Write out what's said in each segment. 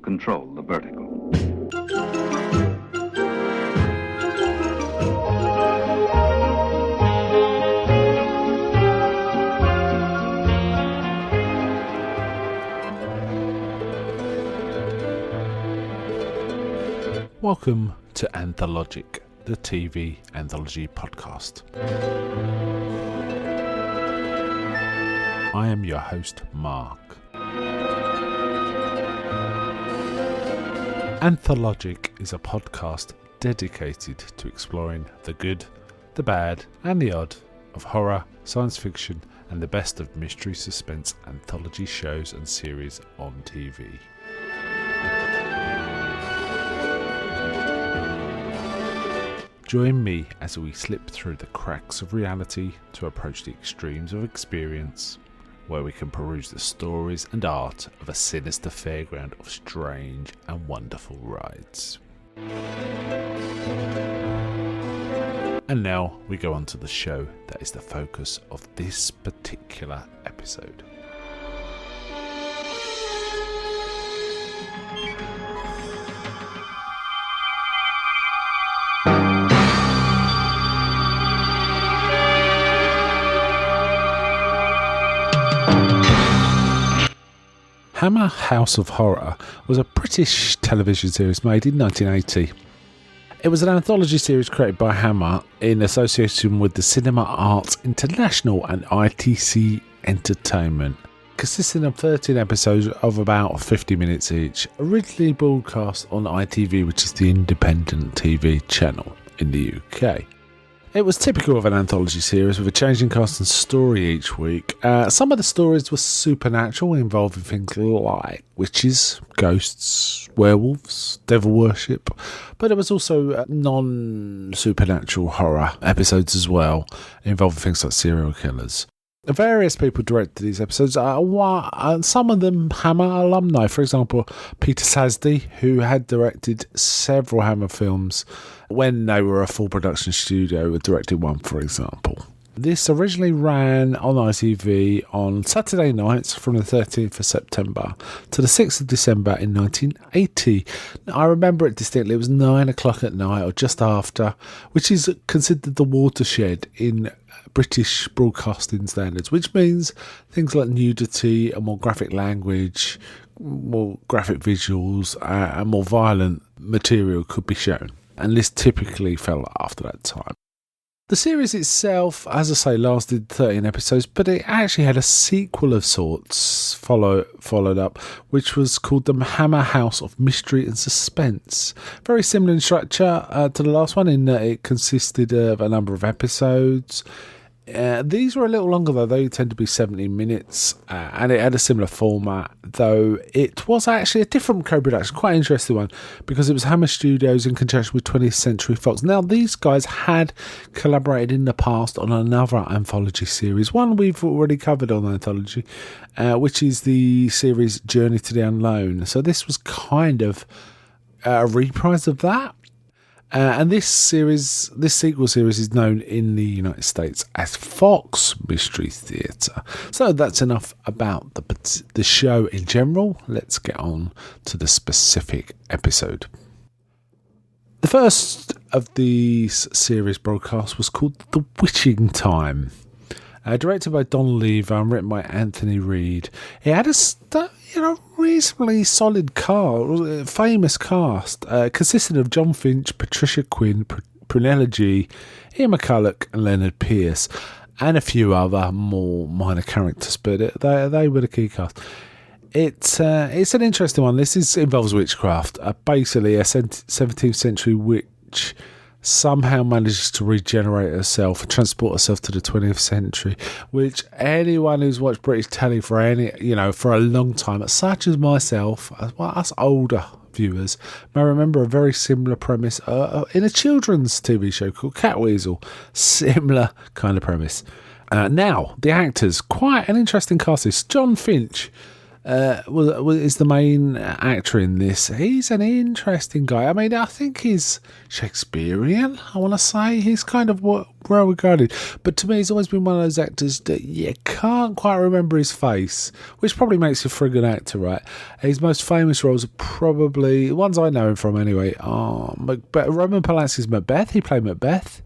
control the vertigo. Welcome to Anthologic, the TV anthology podcast. I am your host, Mark. Anthologic is a podcast dedicated to exploring the good, the bad, and the odd of horror, science fiction, and the best of mystery suspense anthology shows and series on TV. Join me as we slip through the cracks of reality to approach the extremes of experience, where we can peruse the stories and art of a sinister fairground of strange and wonderful rides. And now we go on to the show that is the focus of this particular episode. Hammer House of Horror was a British television series made in 1980. It was an anthology series created by Hammer in association with the Cinema Arts International and ITC Entertainment, consisting of 13 episodes of about 50 minutes each, originally broadcast on ITV, which is the independent TV channel in the UK. It was typical of an anthology series with a changing cast and story each week. Some of the stories were supernatural, involving things like witches, ghosts, werewolves, devil worship, but it was also non-supernatural horror episodes as well, involving things like serial killers. Various people directed these episodes, some of them Hammer alumni. For example, Peter Sasdy, who had directed several Hammer films when they were a full production studio, directed one, for example. This originally ran on ITV on Saturday nights from the 13th of September to the 6th of December in 1980. I remember it distinctly. It was 9 o'clock at night or just after, which is considered the watershed in British broadcasting standards, which means things like nudity and more graphic language, more graphic visuals, and more violent material could be shown. And this typically fell after that time. The series itself, as I say, lasted 13 episodes, but it actually had a sequel of sorts followed up, which was called The Hammer House of Mystery and Suspense. Very similar in structure to the last one, in that it consisted of a number of episodes. These were a little longer though, they tend to be 70 minutes, and it had a similar format, though it was actually a different co-production, quite an interesting one, because it was Hammer Studios in conjunction with 20th Century Fox. Now, these guys had collaborated in the past on another anthology series, one we've already covered on Anthology, which is the series Journey to the Unknown. So this was kind of a reprise of that. And this sequel series is known in the United States as Fox Mystery Theatre. So that's enough about the show in general. Let's get on to the specific episode. The first of these series broadcasts was called The Witching Time. Directed by Don Lever and written by Anthony Reed. It had a reasonably solid famous cast, consisting of John Finch, Patricia Quinn, Prunella G, Ian McCulloch and Leonard Pierce, and a few other more minor characters, but they were the key cast. It's an interesting one. This involves witchcraft. Basically, a 17th century witch somehow manages to regenerate herself and transport herself to the 20th century, which anyone who's watched British telly for a long time, such as myself, us older viewers, may remember a very similar premise in a children's TV show called Catweasel. Similar kind of premise. Now, the actors, quite an interesting cast. This John Finch, is the main actor in this. He's an interesting guy. I mean, I think he's Shakespearean, I want to say. He's kind of well regarded. But to me, he's always been one of those actors that you can't quite remember his face, which probably makes him for a good actor, right? His most famous roles are probably, the ones I know him from anyway, are Roman Polanski's Macbeth. He played Macbeth.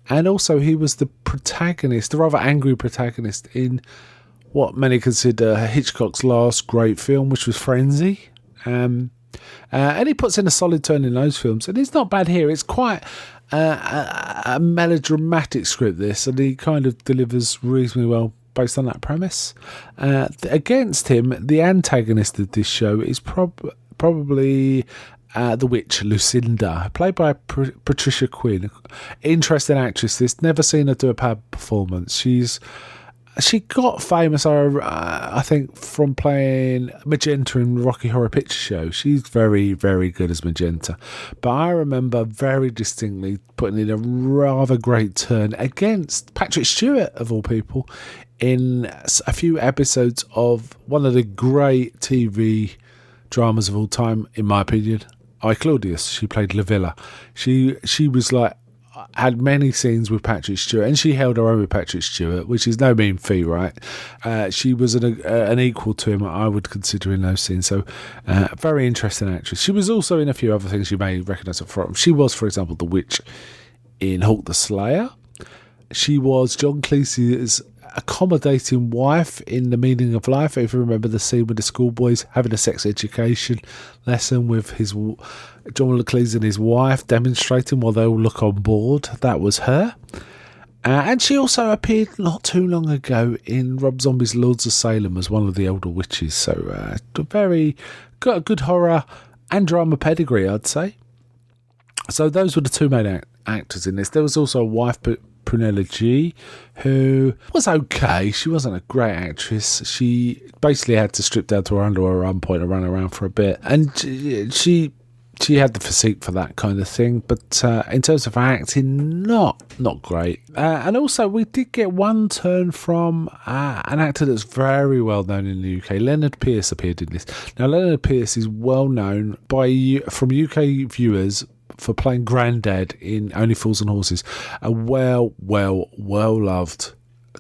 And also he was the protagonist, the rather angry protagonist in what many consider Hitchcock's last great film, which was Frenzy. And he puts in a solid turn in those films. And it's not bad here. It's quite a melodramatic script, this, and he kind of delivers reasonably well based on that premise. Against him, the antagonist of this show is probably the witch Lucinda, played by Patricia Quinn. Interesting actress. This, never seen her do a bad performance. She got famous, I think, from playing Magenta in Rocky Horror Picture Show. She's very, very good as Magenta. But I remember very distinctly putting in a rather great turn against Patrick Stewart, of all people, in a few episodes of one of the great TV dramas of all time, in my opinion, I, Claudius. She played Livilla. She was like, had many scenes with Patrick Stewart, and she held her own with Patrick Stewart, which is no mean feat, right? She was an equal to him, I would consider, in those scenes. So, very interesting actress. She was also in a few other things you may recognise her from. She was, for example, the witch in Hawk the Slayer. She was John Cleese's accommodating wife in The Meaning of Life. If you remember the scene with the schoolboys having a sex education lesson with John Cleese and his wife demonstrating while they all look on board, that was her. And she also appeared not too long ago in Rob Zombie's Lords of Salem as one of the older witches. So got a good horror and drama pedigree, I'd say. So those were the two main actors in this. There was also a wife, Prunella G, who was okay. She wasn't a great actress. She basically had to strip down to her underwear at one point and run around for a bit. And she had the physique for that kind of thing. But in terms of acting, not great. And also, we did get one turn from an actor that's very well known in the UK. Leonard Pearce appeared in this. Now, Leonard Pearce is well known from UK viewers for playing Grandad in Only Fools and Horses, a well-loved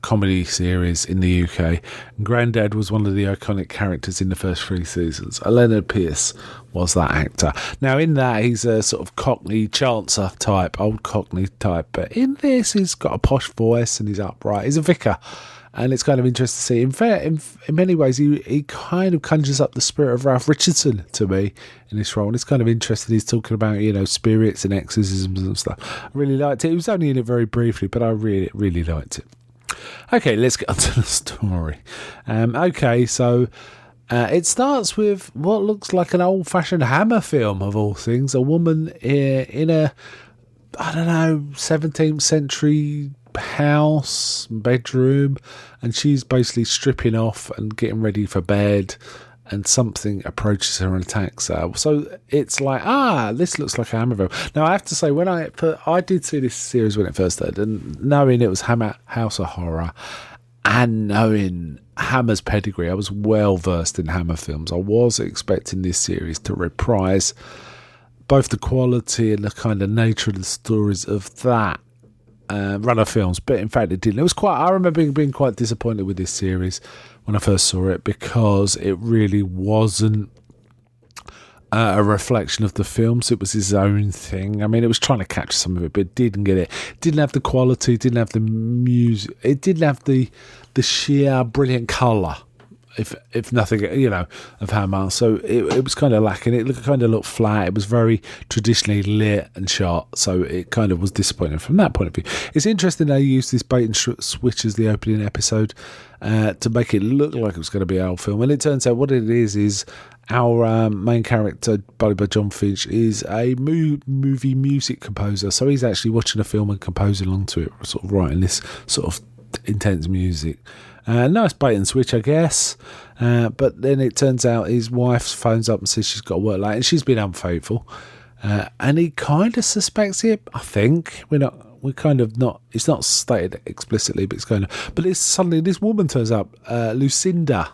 comedy series in the UK. Grandad was one of the iconic characters in the first 3 seasons. Leonard Pearce was that actor. Now, in that, he's a sort of Cockney chancer type, old Cockney type, but in this, he's got a posh voice and he's upright. He's a vicar. And it's kind of interesting to see. In many ways, he kind of conjures up the spirit of Ralph Richardson to me in this role. And it's kind of interesting. He's talking about, spirits and exorcisms and stuff. I really liked it. He was only in it very briefly, but I really, really liked it. Okay, let's get on to the story. So it starts with what looks like an old-fashioned Hammer film, of all things. A woman in a, 17th century house, bedroom, and she's basically stripping off and getting ready for bed, and something approaches her and attacks her. So it's like, this looks like a Hammer film. Now, I have to say, when I did see this series when it first started, and knowing it was Hammer House of Horror, and knowing Hammer's pedigree, I was well versed in Hammer films. I was expecting this series to reprise both the quality and the kind of nature of the stories of that run of films, but in fact it didn't. I remember being quite disappointed with this series when I first saw it, because it really wasn't a reflection of the films. It was his own thing. I mean, it was trying to capture some of it, but it didn't get it. It didn't have the quality, it didn't have the music, it didn't have the sheer brilliant colour, if nothing, of Hammer. So it was kind of lacking. It kind of looked flat. It was very traditionally lit and shot. So it kind of was disappointing from that point of view. It's interesting they used this bait and switch as the opening episode to make it look like it was going to be our film. And it turns out what it is our main character, played by John Finch, is a movie music composer. So he's actually watching a film and composing along to it, sort of writing this sort of intense music. Nice bait and switch, I guess. But then it turns out his wife phones up and says she's got to work late and she's been unfaithful. And he kind of suspects it, I think. It's not stated explicitly, but it's kind of. But suddenly this woman turns up, Lucinda,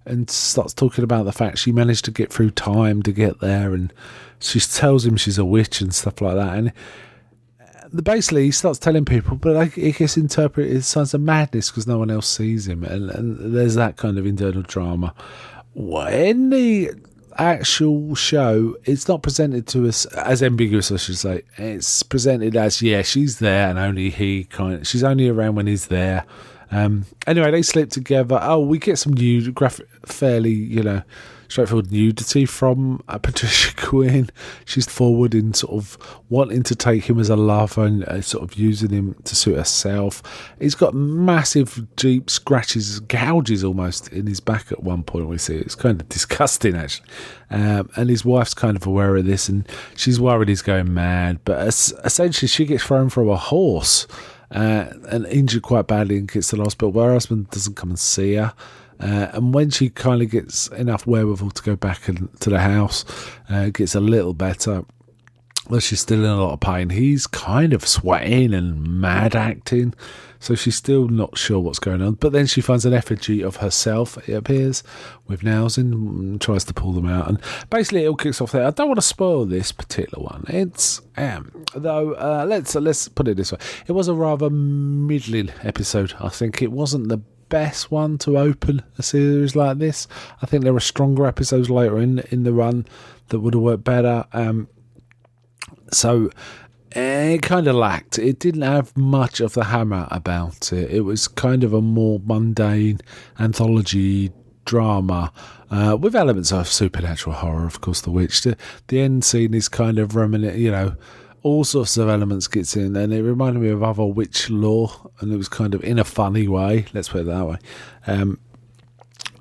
and starts talking about the fact she managed to get through time to get there, and she tells him she's a witch and stuff like that. And basically he starts telling people, but it gets interpreted as signs of madness because no one else sees him, and there's that kind of internal drama. In the actual show, it's not presented to us as ambiguous, I should say. It's presented as, yeah, she's there, and only she's only around when he's there. Anyway, they sleep together. Oh, we get some fairly, straightforward nudity from Patricia Quinn. She's forward in sort of wanting to take him as a lover and sort of using him to suit herself. He's got massive deep scratches, gouges almost in his back at one point. We see it's kind of disgusting actually, and his wife's kind of aware of this, and she's worried he's going mad. But essentially, she gets thrown from a horse and injured quite badly and gets to the hospital. But her husband doesn't come and see her. And when she kind of gets enough wherewithal to go back to the house, gets a little better, though she's still in a lot of pain. He's kind of sweating and mad acting, so she's still not sure what's going on. But then she finds an effigy of herself, it appears, with nails in, and tries to pull them out. And basically it all kicks off there. I don't want to spoil this particular one. It's though let's put it this way. It was a rather middling episode. I think it wasn't the best one to open a series like this. I think there were stronger episodes later in the run that would have worked better. So it kind of lacked. It didn't have much of the Hammer about it. It was kind of a more mundane anthology drama with elements of supernatural horror. Of course, The Witch. The end scene is kind of all sorts of elements gets in, and it reminded me of other witch lore, and it was kind of in a funny way, let's put it that way.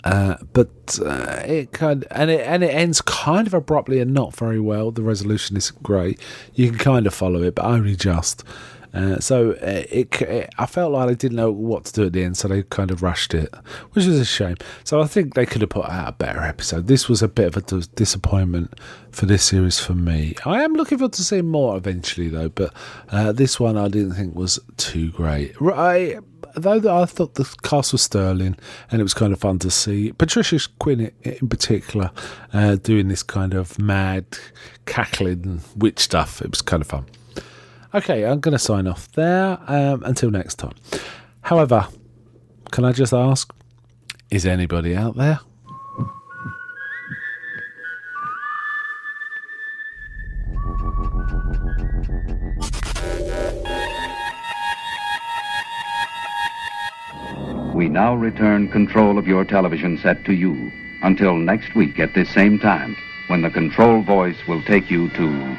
But it kind of, and it ends kind of abruptly and not very well. The resolution isn't great. You can kind of follow it, but only just. So I felt like they didn't know what to do at the end, so they kind of rushed it, which is a shame. So I think they could have put out a better episode. This was a bit of a disappointment for this series for me. I am looking forward to seeing more eventually, though, but this one I didn't think was too great. Though I thought the cast was sterling, and it was kind of fun to see Patricia Quinn in particular doing this kind of mad, cackling witch stuff. It was kind of fun. Okay, I'm going to sign off there. Until next time. However, can I just ask, is anybody out there? We now return control of your television set to you. Until next week at this same time, when the control voice will take you to